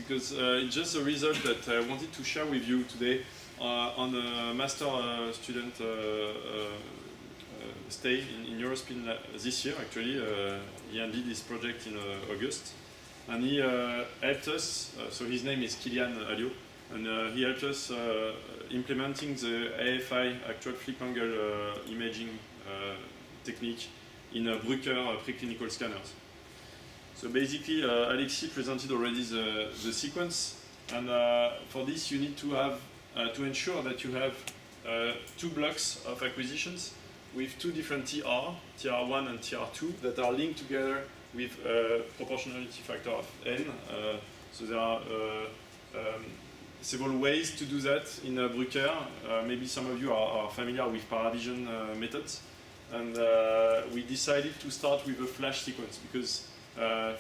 because it's just a result that I wanted to share with you today on a master student stay in Eurospin this year. Actually, he ended his project in August, and he helped us. So his name is Kylian Alliot, and he helped us implementing the AFI actual flip angle imaging technique in Bruker preclinical scanners. So basically, Alexis presented already the sequence, and for this you need to have to ensure that you have two blocks of acquisitions with two different TR, TR1 and TR2, that are linked together with a proportionality factor of n. So there are several ways to do that in Bruker. Maybe some of you are familiar with Paravision methods. And we decided to start with a flash sequence because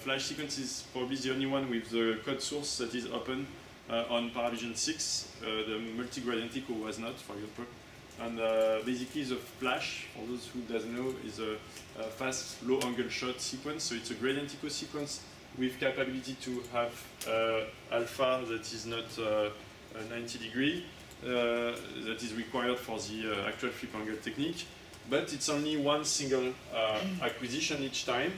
flash sequence is probably the only one with the code source that is open on Paravision 6. The multi-gradient echo was not, for example. And basically the flash, for those who doesn't know, is a fast low-angle shot sequence. So it's a gradient echo sequence with capability to have alpha that is not 90 degree, that is required for the actual flip angle technique. But it's only one single acquisition each time,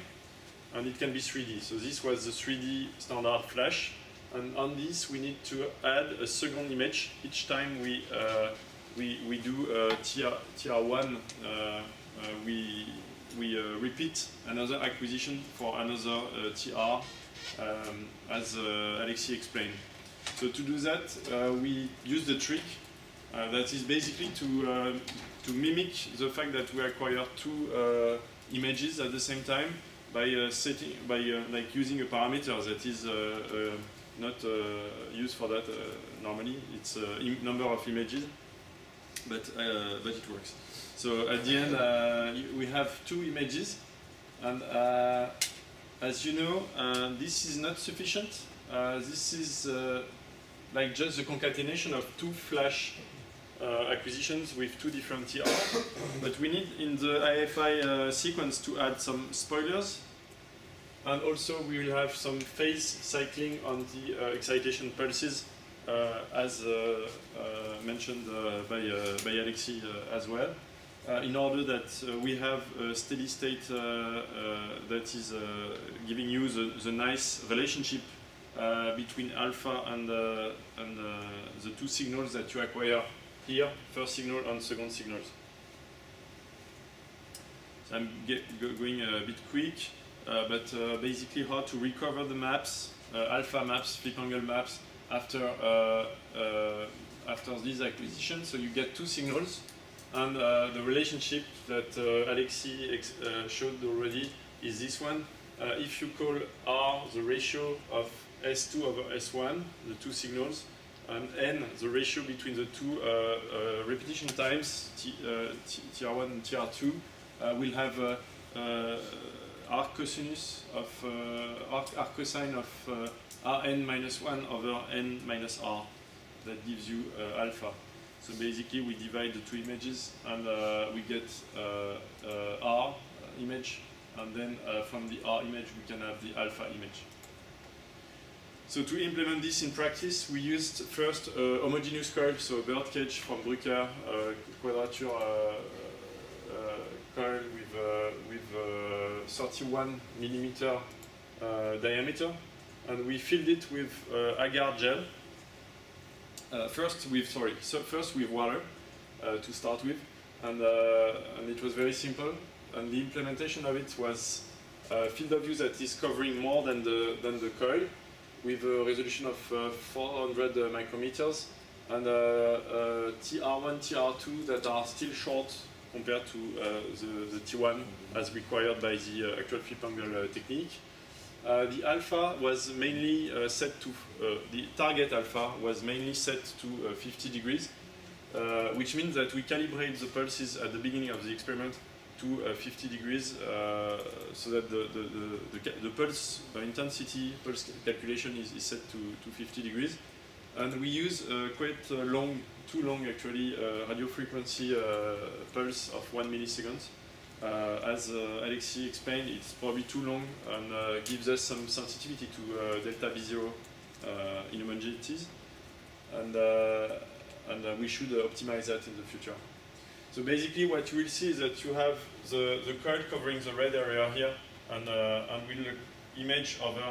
and it can be 3D. So this was the 3D standard flash, and on this we need to add a second image each time we do TR1. We repeat another acquisition for another TR, as Alexis explained. So to do that, we use the trick that is basically to mimic the fact that we acquire two images at the same time by like using a parameter that is not used for that normally. It's a number of images, but it works. So at the end, we have two images, and as you know, this is not sufficient. This is like just the concatenation of two flash acquisitions with two different TR, but we need in the AFI sequence to add some spoilers, and also we will have some phase cycling on the excitation pulses, as mentioned by Alexis as well, in order that we have a steady state that is giving you the nice relationship between alpha and the two signals that you acquire here, first signal and second signals. So I'm going a bit quick, but basically how to recover the maps, alpha maps, flip angle maps, after this acquisition. So you get two signals, and the relationship that Alexis showed already is this one. If you call R the ratio of S2 over S1, the two signals, and N, the ratio between the two repetition times, TR1 and TR2, will have arc cosinus of arc cosine of Rn minus 1 over N minus R. That gives you alpha. So basically we divide the two images, and we get R image, and then from the R image we can have the alpha image. So to implement this in practice, we used first a homogeneous coil, so a birdcage from Bruker, quadrature coil with 31 millimeter diameter, and we filled it with agar gel. First with water to start with, and it was very simple. And the implementation of it was field of view that is covering more than the coil, with a resolution of 400 micrometers, and TR1, TR2 that are still short compared to the T1 as required by the actual flip angle technique. The alpha was mainly set to, the target alpha was mainly set to 50 degrees, which means that we calibrate the pulses at the beginning of the experiment to 50 degrees, so that the pulse intensity pulse calculation is set to 50 degrees. And we use quite too long actually, radio frequency pulse of 1 millisecond. As Alexis explained, it's probably too long and gives us some sensitivity to delta V0 inhomogeneities, and we should optimize that in the future. So basically what you will see is that you have the coil covering the red area here, and will image over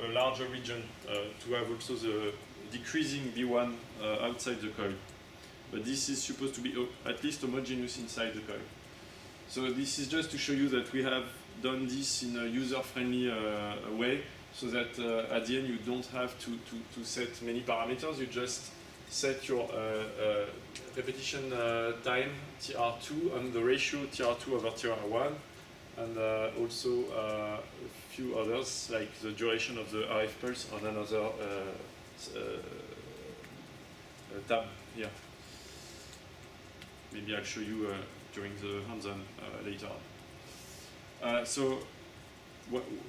a larger region to have also the decreasing V1 outside the coil. But this is supposed to be at least homogeneous inside the coil. So this is just to show you that we have done this in a user-friendly way, so that at the end you don't have to set many parameters. You just set your repetition time TR2 and the ratio TR2 over TR1, and also a few others like the duration of the RF pulse on another tab here. Maybe I'll show you during the hands-on later on. So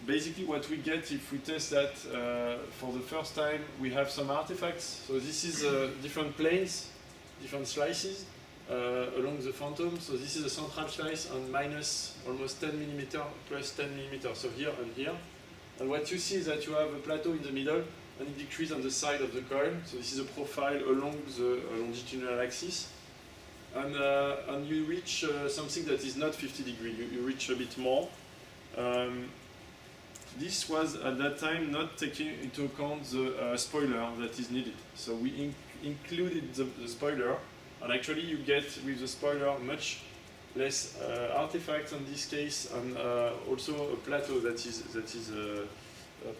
basically what we get if we test that for the first time, we have some artifacts. So this is different planes, different slices along the phantom. So this is a central slice on minus almost 10 millimeter, plus 10 millimeter, so here and here. And what you see is that you have a plateau in the middle and it decreases on the side of the coil. So this is a profile along the longitudinal axis. And you reach something that is not 50 degrees, you reach a bit more. This was at that time not taking into account the spoiler that is needed. So we included the spoiler, and actually you get with the spoiler much less artifacts in this case, and also a plateau that is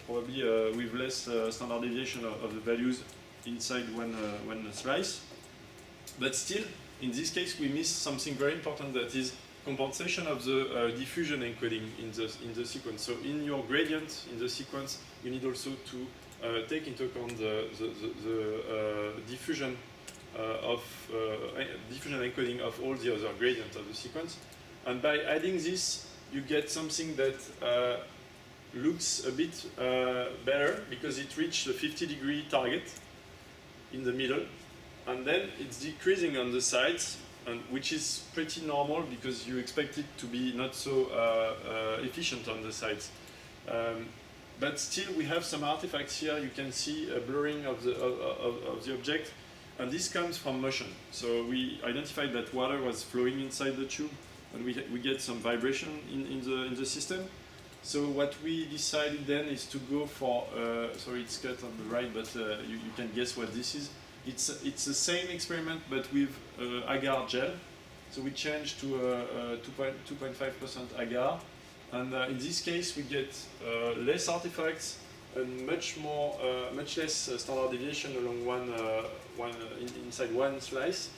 probably with less standard deviation of the values inside one slice. But still, in this case, we miss something very important, that is compensation of the diffusion encoding in the sequence. So in your gradient in the sequence, you need also to take into account the diffusion diffusion encoding of all the other gradients of the sequence. And by adding this, you get something that looks a bit better, because it reached the 50-degree target in the middle, and then it's decreasing on the sides, which is pretty normal because you expect it to be not so efficient on the sides. But still, we have some artifacts here. You can see a blurring of the object, and this comes from motion. So we identified that water was flowing inside the tube, and we get some vibration in the system. So what we decided then is to go for, sorry it's cut on the right, but you can guess what this is. It's the same experiment but with agar gel. So we changed to 2.5% agar, and in this case we get less artifacts and much less standard deviation along inside one slice,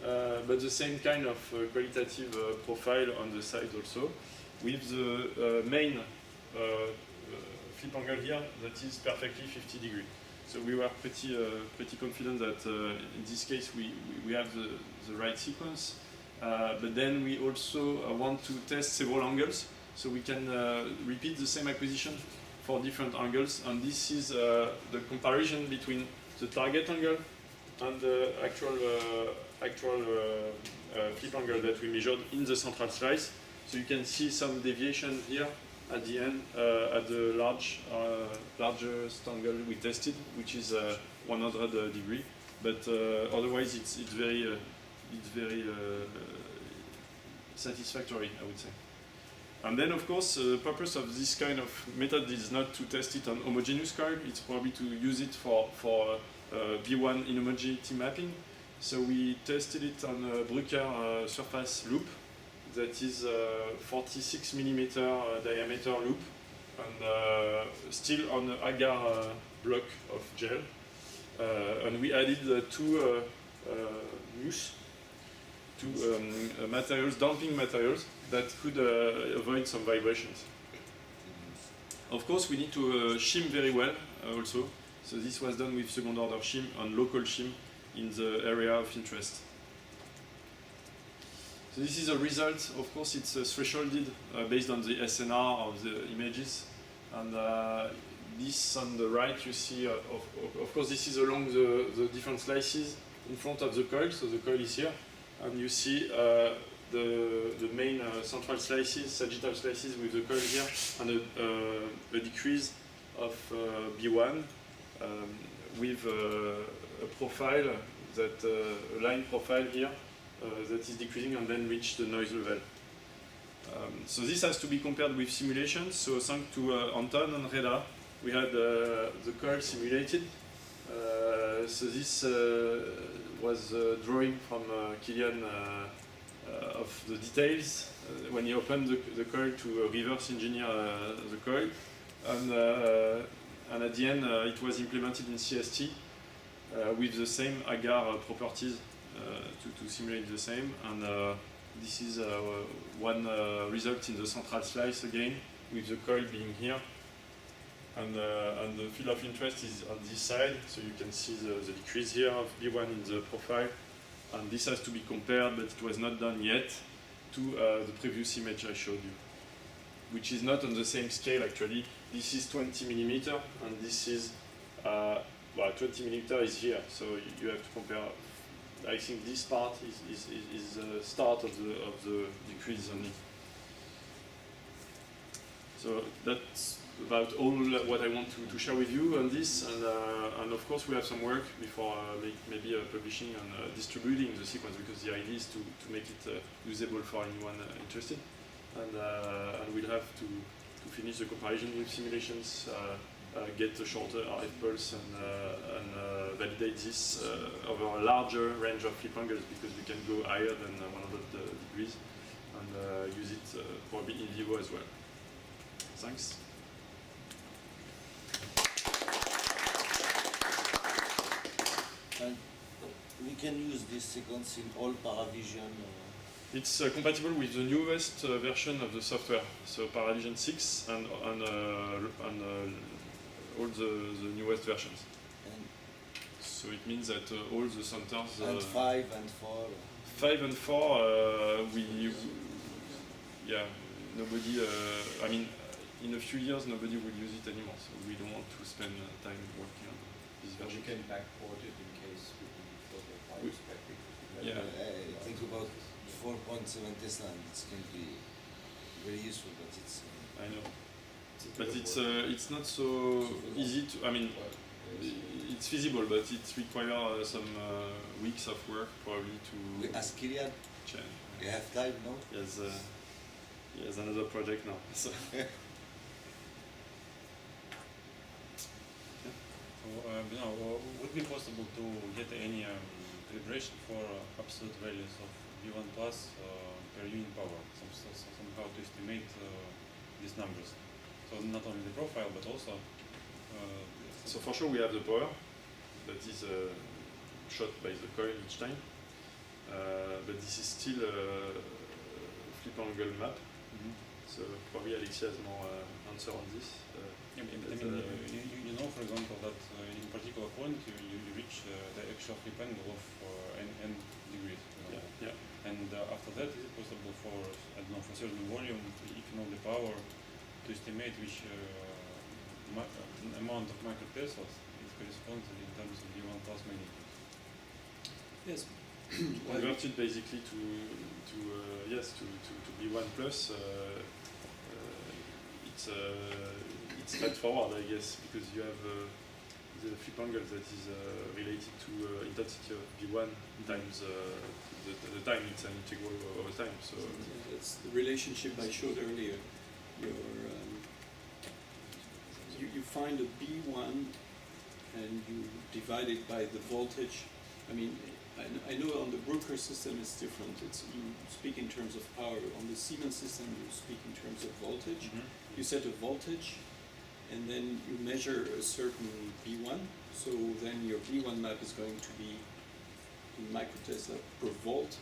but the same kind of qualitative profile on the side also, with the main flip angle here that is perfectly 50 degrees. So we were pretty confident that in this case we have the right sequence, but then we also want to test several angles, so we can repeat the same acquisition for different angles, and this is the comparison between the target angle and the actual flip angle that we measured in the central slice. So you can see some deviation here at the end, at the largest angle we tested, which is 100 degree. But otherwise, it's very satisfactory, I would say. And then, of course, the purpose of this kind of method is not to test it on homogeneous coil. It's probably to use it for V1 inhomogeneity mapping. So we tested it on a Bruker surface loop that is 46 millimeter diameter loop, and still on an agar block of gel. And we added two mousse, materials, damping materials that could avoid some vibrations. Of course, we need to shim very well also. So this was done with second order shim and local shim in the area of interest. So this is a result. Of course, it's thresholded based on the SNR of the images. And this on the right, you see, of course, this is along the different slices in front of the coil. So the coil is here. And you see the main central slices, sagittal slices with the coil here, and a decrease of B1 with a profile that a line profile here that is decreasing and then reach the noise level. So this has to be compared with simulations. So thanks to Anton and Reda, we had the coil simulated. So this was a drawing from Kilian of the details when he opened the coil to reverse engineer the coil. And at the end, it was implemented in CST with the same agar properties to simulate the same. And this is one result in the central slice again, with the coil being here. And the field of interest is on this side, so you can see the decrease here of B1 in the profile. And this has to be compared, but it was not done yet, to the previous image I showed you, which is not on the same scale actually. This is 20 millimeter, and this is, 20 millimeter is here, so you have to compare. I think this part is the start of the decrease only. So that's about all what I want to share with you on this, and of course we have some work before maybe publishing and distributing the sequence, because the idea is to make it usable for anyone interested, and we'll have to finish the comparison with simulations, get a shorter RF pulse, and validate this over a larger range of flip angles, because we can go higher than 100 degrees and use it probably in vivo as well. Thanks. And we can use this sequence in all Paravision. It's compatible with the newest version of the software, so Paravision 6 and all the newest versions. And So it means that all the centers... and 5 and 4. 5 and 4, nobody, I mean, in a few years nobody will use it anymore, so we don't want to spend time working on this So version. we can backport it in case we for the We- price spec. Yeah. I think about 4.7 Tesla, and it's going to be very useful, but it's... I know. But it's not so easy to, I mean, it's feasible, but it requires some weeks of work probably we to ask Kilian, change. you have time, no? He has another project now. So. Would it be possible to get any calibration for absolute values of V1 plus per unit power, somehow to estimate these numbers? So not only the profile, but also... So for sure we have the power that is shot by the coil each time, but this is still a flip angle map. So probably Alexia has more answer on this. I mean, you know, for example, that in a particular point you reach the actual flip angle of n degrees. You know? Yeah. And after that, is it possible for, I don't know, for certain volume, if you know the power, to estimate which amount of microteslas it corresponds in terms of V1 plus magnitude? Yes. Converted basically to B1 plus. It's straightforward, I guess, because you have the flip angle that is related to intensity of V1 times the time. It's an integral over time. So It's the relationship I showed earlier. You find a B1 and you divide it by the voltage. I mean, I know on the Bruker system it's different. You speak in terms of power. On the Siemens system you speak in terms of voltage. You set a voltage and then you measure a certain B1. So then your B1 map is going to be in microtesla per volt.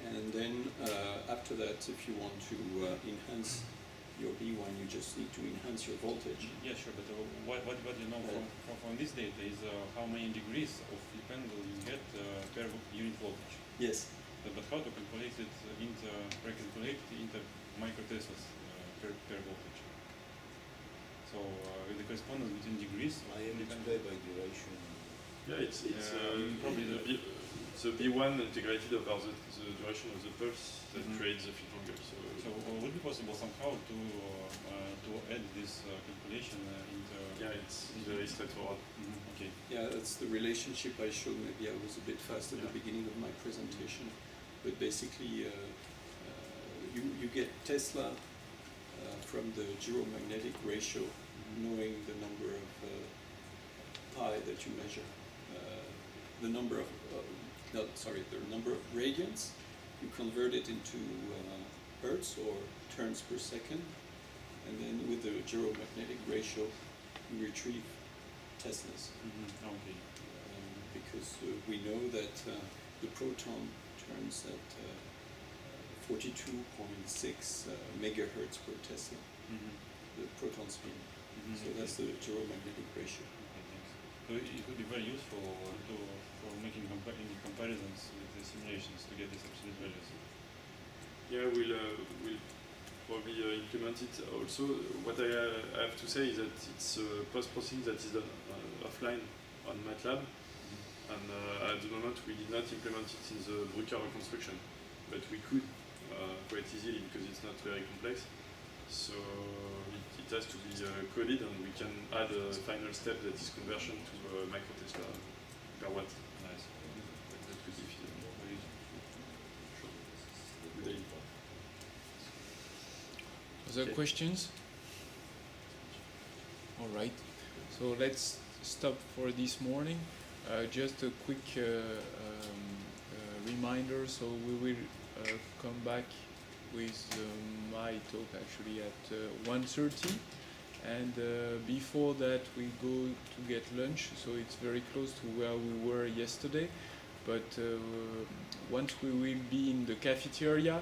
And then after that, if you want to enhance your B1, you just need to enhance your voltage. Yeah, sure, but what you know from this data is how many degrees of flip angle you get per unit voltage. Yes. But how to calculate it recalculate into microteslas per voltage? So with the correspondence between degrees. I am multiplied by duration. yeah, it's probably the B1 integrated over the duration of the pulse that creates the flip angle. So would it be possible somehow to add this calculation into? Yeah, it's very straightforward. Okay. Yeah, that's the relationship I showed. Maybe I was a bit fast at the beginning of my presentation, but basically you get Tesla from the gyromagnetic ratio, knowing the number of pi that you measure, the number of the number of radians. You convert it into hertz or turns per second, and then with the gyromagnetic ratio, you retrieve Teslas. Okay. Because we know that the proton turns at 42.6 megahertz per Tesla, the proton spin. So that's the gyromagnetic ratio. Okay, thanks. So it would be very useful for making comparisons with the simulations to get these absolute values. Yeah, we'll probably implement it. Also, what I have to say is that it's post-processing that is done offline on MATLAB, and at the moment we did not implement it in the Bruker reconstruction, but we could quite easily because it's not very complex. So it has to be coded, and we can add a final step that is conversion to microtesla per watt. Nice. That could be feasible. Good idea. Other Okay. questions? All right. So let's stop for this morning. Just a quick reminder. So we will come back with my talk actually at 1:30, and before that we go to get lunch. So it's very close to where we were yesterday, but once we will be in the cafeteria,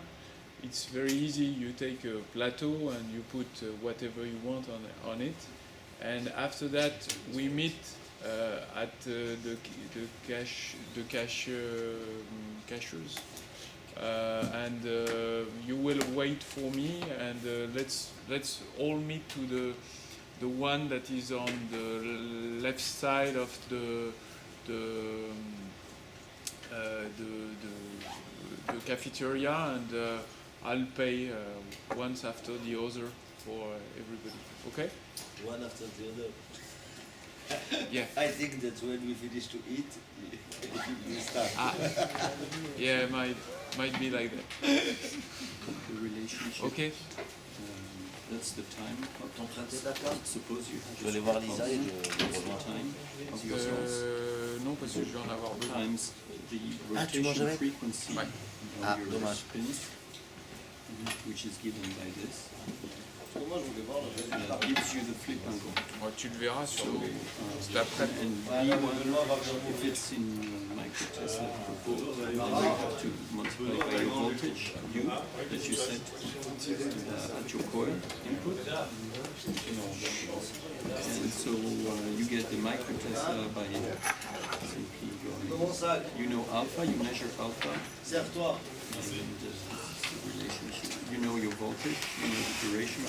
it's very easy. You take a plateau and you put whatever you want on it, and after that we meet at the cashiers, and you will wait for me, and let's all meet to the one that is on the left side of the cafeteria, and I'll pay once after the other for everybody. Okay? One after the other. Yeah. I think that when we finish to eat, you start. Yeah, might be like that. The relationship. Okay. That's the time. T'es d'accord? Suppose you have Je vais aller voir Lisa et je rejoins. time of your cells Non, parce que je vais en avoir besoin. times the Ah, tu manges rotation avec? frequency Ouais. Ah, of your dommage. spins, which is given by this. Parce que moi je voulais voir That gives you the flip angle. Ouais, tu le verras sur So, c'est après. and B1, if it's in microtesla per volt, then you have to multiply by your voltage, U, that you set at your coil input. And so you get the microtesla by simply going, you know alpha, you measure alpha, Serve-toi. and this is the relationship. You know your voltage, you know the duration.